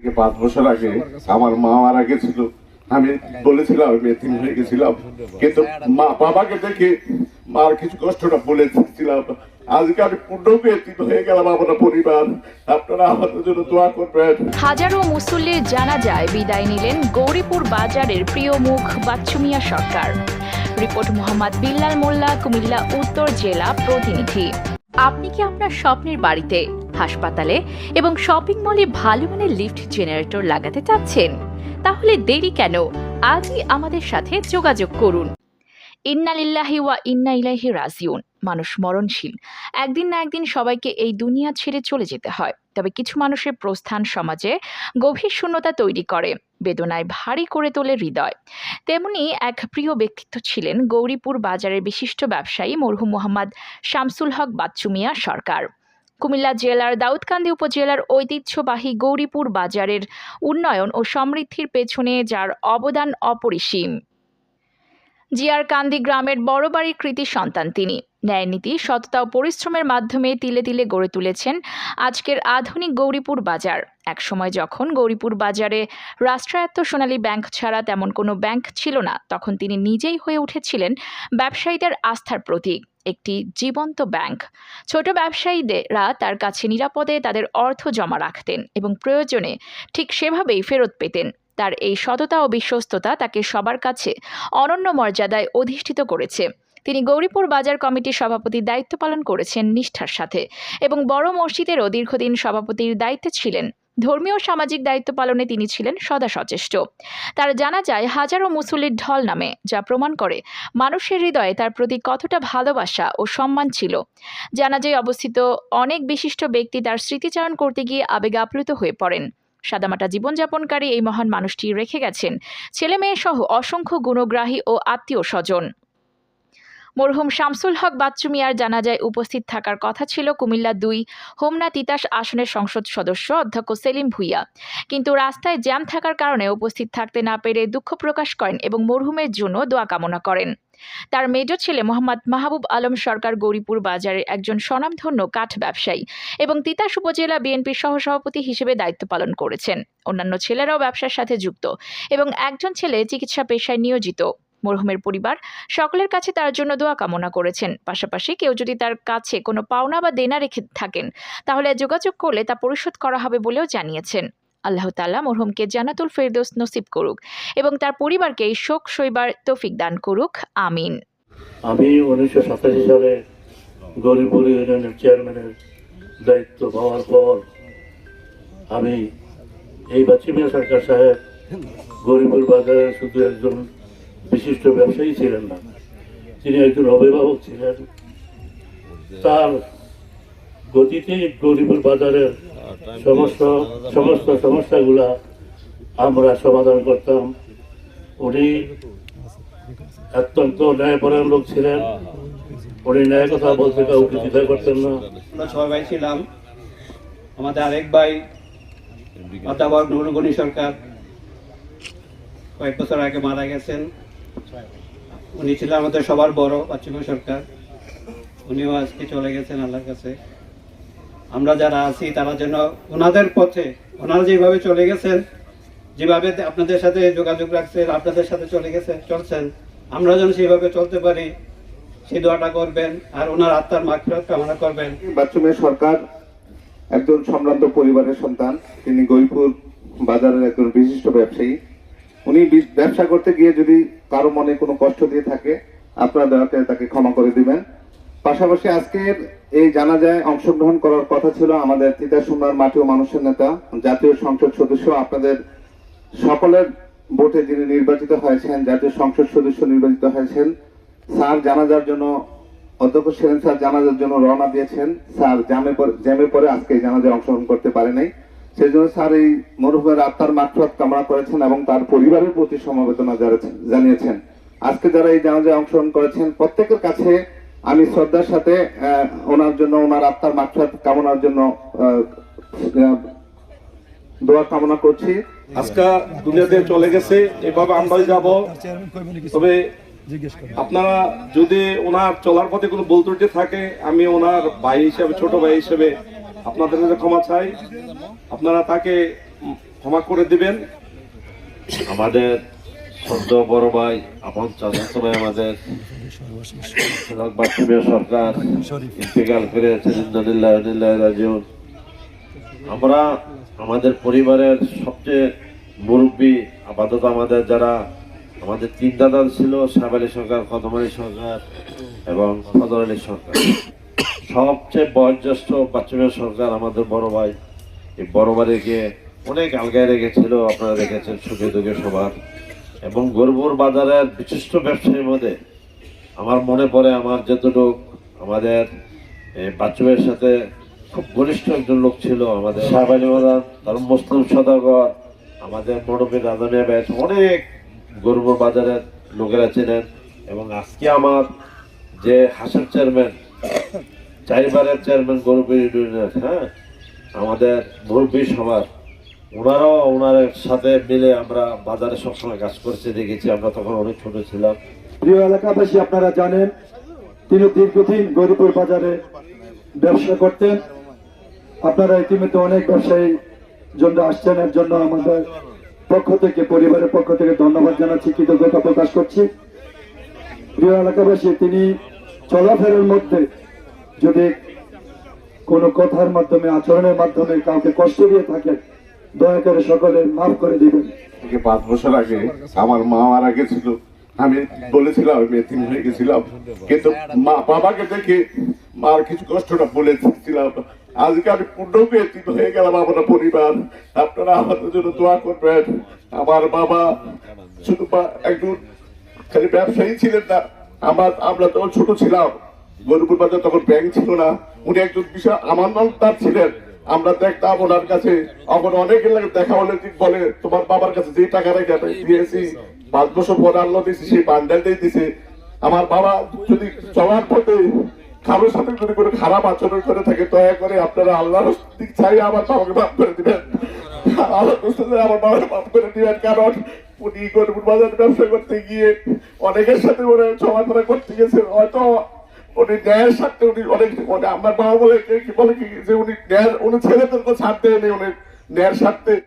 5 বছর আগে আমার মা মারা গেছিল, আমি বলেছিলাম আমি এতিম হয়ে গেছিলাম, কিন্তু মা বাবাকে দেখে মার কিছু কষ্টটা বলেছিলাম। আজকে আমি পূর্ণকে এতিম হয়ে গেলাম। আমরা পরিবার, আপনারা আমাদের জন্য দোয়া করবেন। হাজারো মুসল্লির জানাজায় বিদায় নিলেন গৌরীপুর বাজারের প্রিয় মুখ বাচ্চু মিয়া সরকার। রিপোর্ট মোহাম্মদ বিল্লাল মোল্লা, কুমিল্লা উত্তর জেলা প্রতিনিধি। আপনি কি আপনার স্বপ্নের বাড়িতে, হাসপাতালে এবং শপিং মলে ভালো মানের লিফট জেনারেটর লাগাতে চাচ্ছেন? তাহলে দেরি কেন? আজই আমাদের সাথে যোগাযোগ করুন। ইন্না লিল্লাহি ওয়া ইন্না ইলাইহি রাজিউন। মানুষ মরণশীল, একদিন না একদিন সবাইকে এই দুনিয়া ছেড়ে চলে যেতে হয়। তবে কিছু মানুষের প্রস্থান সমাজে গভীর শূন্যতা তৈরি করে, বেদনায় ভারী করে তোলে হৃদয়। তেমনি এক প্রিয় ব্যক্তিত্ব ছিলেন গৌরীপুর বাজারের বিশিষ্ট ব্যবসায়ী মরহুম মোহাম্মদ শামসুল হক বাচ্চু মিয়া সরকার। কুমিল্লা জেলার দাউদকান্দি উপজেলার ঐতিহ্যবাহী গৌরীপুর বাজারের উন্নয়ন ও সমৃদ্ধির পেছনে যার অবদান অপরিসীম। জিয়ারকান্দি গ্রামের বড় বাড়ির কৃতি সন্তান তিনি। ন্যায়নীতি, সততা ও পরিশ্রমের মাধ্যমে তিলে তিলে গড়ে তুলেছেন আজকের আধুনিক গৌরীপুর বাজার। একসময় যখন গৌরীপুর বাজারে রাষ্ট্রায়ত্ত সোনালী ব্যাংক ছাড়া তেমন কোনো ব্যাংক ছিল না, তখন তিনি নিজেই হয়ে উঠেছিলেন ব্যবসায়ীদের আস্থার প্রতীক, একটি জীবন্ত ব্যাংক। ছোট ব্যবসায়ীরা তার কাছে নিরাপদে তাদের অর্থ জমা রাখতেন এবং প্রয়োজনে ঠিক সেভাবেই ফেরত পেতেন। তার এই সততা ও বিশ্বস্ততা তাকে সবার কাছে অনন্য মর্যাদায় অধিষ্ঠিত করেছে। তিনি গৌরীপুর বাজার কমিটির সভাপতির দায়িত্ব পালন করেছেন নিষ্ঠার সাথে এবং বড় মসজিদেরও দীর্ঘদিন সভাপতির দায়িত্বে ছিলেন। ধর্মীয় ও সামাজিক দায়িত্ব পালনে তিনি ছিলেন সদা সচেষ্ট। তার জানাজায় হাজারো মুসল্লির ঢল নামে, যা প্রমাণ করে মানুষের হৃদয়ে তার প্রতি কতটা ভালোবাসা ও সম্মান ছিল। জানাজায় অবস্থিত অনেক বিশিষ্ট ব্যক্তি তার স্মৃতিচারণ করতে গিয়ে আবেগে আপ্লুত হয়ে পড়েন। সাদামাটা জীবনযাপনকারী এই মহান মানুষটি রেখে গেছেন ছেলে মেয়ে সহ অসংখ্য গুণগ্রাহী ও আত্মীয় স্বজন। মরহুম শামসুল হক বাচ্চু মিয়ার জানাজায় উপস্থিত থাকার কথা ছিল কুমিল্লা ২ হোমনা তিতাস আসনের সংসদ সদস্য অধ্যক্ষ সেলিম ভুইয়া, কিন্তু রাস্তায় জ্যাম থাকার কারণে উপস্থিত থাকতে না পেরে দুঃখ প্রকাশ করেন এবং মরহুমের জন্য দোয়া কামনা করেন। তার মেজ ছেলে মোহাম্মদ মাহবুব আলম সরকার গৌরীপুর বাজারের একজন স্বনামধন্য কাঠ ব্যবসায়ী এবং তিতাস উপজেলা বিএনপির সহসভাপতি হিসেবে দায়িত্ব পালন করেছেন। অন্যান্য ছেলেরাও ব্যবসার সাথে যুক্ত এবং একজন ছেলে চিকিৎসা পেশায় নিয়োজিত। মরহুমের পরিবার সকলের কাছে তার জন্য দোয়া কামনা করেছেন। পাশাপাশি কেউ যদি তার কাছে কোনো পাওনা বা দেনা রেখে থাকেন, তাহলে যোগাযোগ করলে তা পরিশোধ করা হবে বলেও জানিয়েছেন। আল্লাহ তাআলা মরহুমকে জান্নাতুল ফেরদৌস নসিব করুক এবং তার পরিবারকে এই শোক সইবার তৌফিক দান করুক, আমিন। আমি 1987 সালে গৌরীপুর ইউনিয়নের চেয়ারম্যানের দায়িত্ব পাওয়ার পর আমি এই বাচ্চু মিয়া সরকার সাহেব গৌরীপুর বাজারের শুধু একজন বিশিষ্ট ব্যবসায়ী ছিলেন না, তিনি একজন অভিভাবক ছিলেন। তার গতিতে গৌরীপুর বাজারের সমস্ত সমস্যাগুলা আমরা সমাধান করতাম। উনি অত্যন্ত ন্যায়পরায়ণ লোক ছিলেন। উনি ন্যায় কথা বলতে কাউকে দ্বিধা করতেন না। আমরা 6 ভাই ছিলাম। আমাদের আরেক ভাই অধ্যাপক নুরুল গনি সরকার কয়েক বছর আগে মারা গেছেন। উনি ছিলেন আমাদের সবার বড় বাচ্চু মিয়া সরকার। উনিও আজকে চলে গেছেন আল্লাহর কাছে। আমরা যারা আছি তারা যেন ওনাদের পথে, ওনারা যেভাবে চলে গেছেন, যেভাবে আপনাদের সাথে যোগাযোগ রাখছেন, আপনাদের সাথে চলছেন, আমরা যেন সেইভাবে চলতে পারি, সেই দোয়াটা করবেন আর ওনার আত্মার মাগফিরাত কামনা করবেন। বাচ্চু মিয়া সরকার একজন সম্ভ্রান্ত পরিবারের সন্তান। তিনি গৌরীপুর বাজারের একজন বিশিষ্ট ব্যবসায়ী। উনি ব্যবসা করতে গিয়ে যদি কারো মনে কোনো কষ্ট দিয়ে থাকে, আপনারা দয়া করে তাকে ক্ষমা করে দিবেন। পাশাপাশি আজকের এই জানাজায় অংশগ্রহণ করার কথা ছিল আমাদের তিতাস সুন্দর মাটি ও মানুষের নেতা, জাতীয় সংসদ সদস্য, আপনাদের সকলের ভোটে যিনি নির্বাচিত হয়েছেন, জাতীয় সংসদ সদস্য নির্বাচিত হয়েছেন। স্যার জানাজার জন্য, অধ্যক্ষ সেলিম স্যার জানাজার জন্য রওনা দিয়েছেন। স্যার জ্যামে পরে আজকে এই জানাজায় অংশগ্রহণ করতে পারেনি। সেই জন্য স্যার এই মরহুমের আত্মার মাগফিরাত কামনা করেছেন এবং তার পরিবারের প্রতি সমবেদনা জানিয়েছেন। আজকে যারা এই জানাজায় অংশগ্রহণ করেছেন প্রত্যেকের কাছে আমি শ্রদ্ধার সাথে ওনার জন্য, ওনার আত্মার মাগফিরাত কামনার জন্য দোয়া কামনা করছি। আজকে দুনিয়াতে চলে গেছে, এভাবে আমরাই যাব। তবে আপনারা যদি ওনার চলার পথে কোনো ভুল ত্রুটি থাকে, আমি ওনার ভাই হিসেবে, ছোট ভাই হিসেবে আপনাদের কাছে ক্ষমা চাই। আপনারা তাকে ক্ষমা করে দিবেন। আমাদের সদ্য বড় ভাই আপন চাচাতো ভাই আমাদের বাচ্চুমিয়া সরকার ইন্তেকাল করেছেন, ইন্নালিল্লাহি ওয়া ইন্না ইলাইহি রাজিউন। আমরা আমাদের পরিবারের সবচেয়ে মুরব্বী আপাতত আমাদের যারা আমাদের তিন দাদা ছিল, সাহেব আলী সরকার, কদম আলী সরকার এবং সদর আলী সরকার। সবচেয়ে বয়োজ্যেষ্ঠ বাচ্চুমিয়া সরকার আমাদের বড় ভাই। এই বড় ভাইকে অনেক আলগায় রেখেছিল, আপনারা দেখেছেন সুখে দুঃখে সবার। এবং গরুপুর বাজারের বিশিষ্ট ব্যবসায়ীর মধ্যে আমার মনে পড়ে, আমার যতটুকু আমাদের বাচ্চুমের সাথে খুব ঘনিষ্ঠ একজন লোক ছিল আমাদের সাহেব আলী মাদান, তার মুসলিম সদাগর, আমাদের মরবী রাজানিয়া ব্যাচ, অনেক গরুপুর বাজারের লোকেরা ছিলেন। এবং আজকে আমার যে হাসের চেয়ারম্যান, চারিবারের চেয়ারম্যান গরুপুর ইউনিয়নের, হ্যাঁ, আমাদের মুরব্বী সবার, ওনারাও ওনার সাথে মিলে আমরা বাজারে সবসময় কাজ করতে দেখেছি। আমরা তখন অনেক ছোট ছিলাম। প্রিয় এলাকাবাসী, আপনারা জানেন তিনি দীর্ঘদিন গরিপুর বাজারে ব্যবসা করতেন। আপনারা ইতিমধ্যে অনেক ব্যবসায়ী জন্য আসছেন, এর জন্য আমাদের পক্ষ থেকে, পরিবারের পক্ষ থেকে ধন্যবাদ জানাচ্ছি, কৃতজ্ঞতা প্রকাশ করছি। প্রিয় এলাকাবাসী, তিনি চলাফেরার মধ্যে যদি কোনো কথার মাধ্যমে, আচরণের মাধ্যমে কাউকে কষ্ট দিয়ে থাকেন, দয়া করে সকলে মাফ করে দিবেন। 5 বছর আগে আমার মা মারা গেছিল, আমি বলেছিলাম আমি এতিম হয়ে গেছিলাম, কিন্তু মা বাবাকে দেখে মার কিছু কষ্টটা বলেছিলাম। আজকে আমি পূর্ণকে এতিম হয়ে গেলাম। আমরা পরিবার, আপনারা আমাদের জন্য দোয়া করবেন। আমার বাবা শুধু একজন খালি ব্যবসায়ী ছিলেন না, আমরা তখন ছোট ছিলাম, গরুপুর বাজার তখন ব্যাংক ছিল না, উনি একজন বিশাল আমানতদার ছিলেন। আমরা দেখতাম ওনার কাছে, এখন অনেক দেখা হলে বলে তোমার বাবার কাছে যে টাকা রেখে দিয়েছি 5 বছর পরে আল্লাহ দিয়েছি, সেই বান্ডেলটাই দিছে। আমার বাবা যদি চলার পথে কারোর সাথে যদি কোনো খারাপ আচরণ করে থাকে, দয়া করে আপনারা আল্লাহর দিক চাই আমার বাবাকে মাফ করে দিবেন, আমার বাবাকে মাফ করে দিবেন। কারণ উনি গরুপুর বাজার ব্যবসা করতে গিয়ে অনেকের সাথে ওরা চলাফেরা করতে গেছে, হয়তো উনি ন্যায়ের সাথে উনি অনেক, আমার বাবা বলে কি যে উনি ন্যায়, উনি ছেলেদেরকে ছাড় দেয়নি, উনি ন্যায়ের স্বার্থে